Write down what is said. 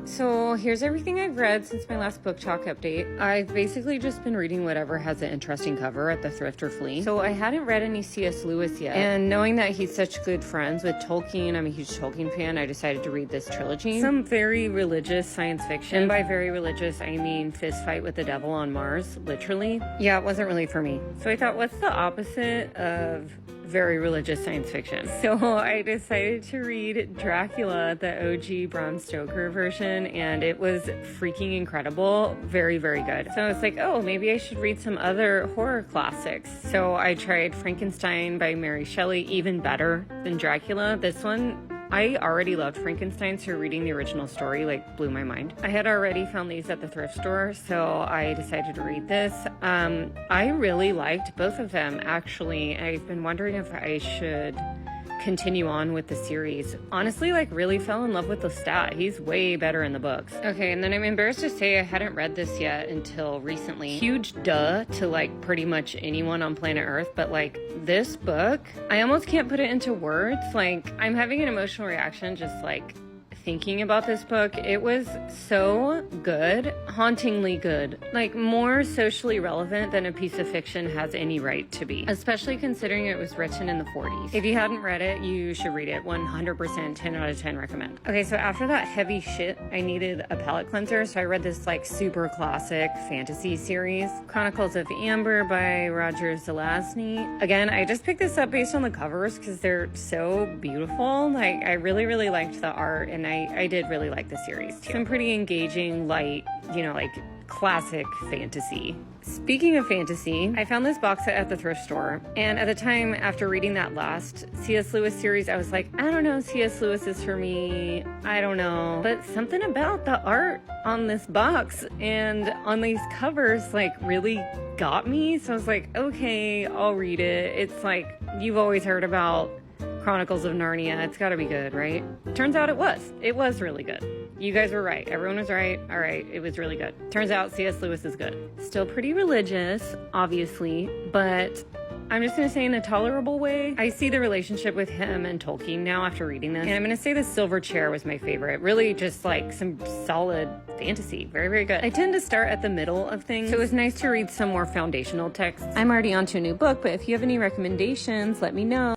So here's everything I've read since my last book talk update. I've basically just been reading whatever has an interesting cover at the thrift or flea. So I hadn't read any C.S. Lewis yet. And knowing that he's such good friends with Tolkien, I'm a huge Tolkien fan, I decided to read this trilogy. Some very religious science fiction. And by very religious, I mean fist fight with the devil on Mars, literally. Yeah, it wasn't really for me. So I thought, what's the opposite of very religious science fiction? So I decided to read Dracula, the OG Bram Stoker version, and it was freaking incredible. Very, very good. So I was like, oh, maybe I should read some other horror classics. So I tried Frankenstein by Mary Shelley, even better than Dracula. This one, I already loved Frankenstein, so reading the original story blew my mind. I had already found these at the thrift store, so I decided to read this. I really liked both of them, actually. I've been wondering if I should continue on with the series. Honestly, really fell in love with Lestat. He's way better in the books. Okay, and then I'm embarrassed to say I hadn't read this yet until recently. Huge duh to pretty much anyone on planet Earth, but this book, I almost can't put it into words. I'm having an emotional reaction just thinking about this book. It was so good, hauntingly good, more socially relevant than a piece of fiction has any right to be, especially considering it was written in the 40s. If you hadn't read it, you should read it. 100%, 10 out of 10 recommend. Okay, so after that heavy shit, I needed a palate cleanser, so I read this super classic fantasy series, Chronicles of Amber by Roger Zelazny. Again, I just picked this up based on the covers because they're so beautiful. I really, really liked the art, and I did really like the series too. Some pretty engaging, light, classic fantasy. Speaking of fantasy, I found this box set at the thrift store, and at the time, after reading that last C.S. Lewis series, I was like, I don't know, C.S. Lewis is for me, I don't know. But something about the art on this box and on these covers, really got me. So I was like, okay, I'll read it. It's you've always heard about Chronicles of Narnia. It's gotta be good, right? Turns out it was. It was really good. You guys were right. Everyone was right. All right, it was really good. Turns out C.S. Lewis is good. Still pretty religious, obviously, but I'm just gonna say in a tolerable way. I see the relationship with him and Tolkien now after reading this. And I'm gonna say The Silver Chair was my favorite. Really just some solid fantasy. Very, very good. I tend to start at the middle of things, so it was nice to read some more foundational texts. I'm already on to a new book, but if you have any recommendations, let me know.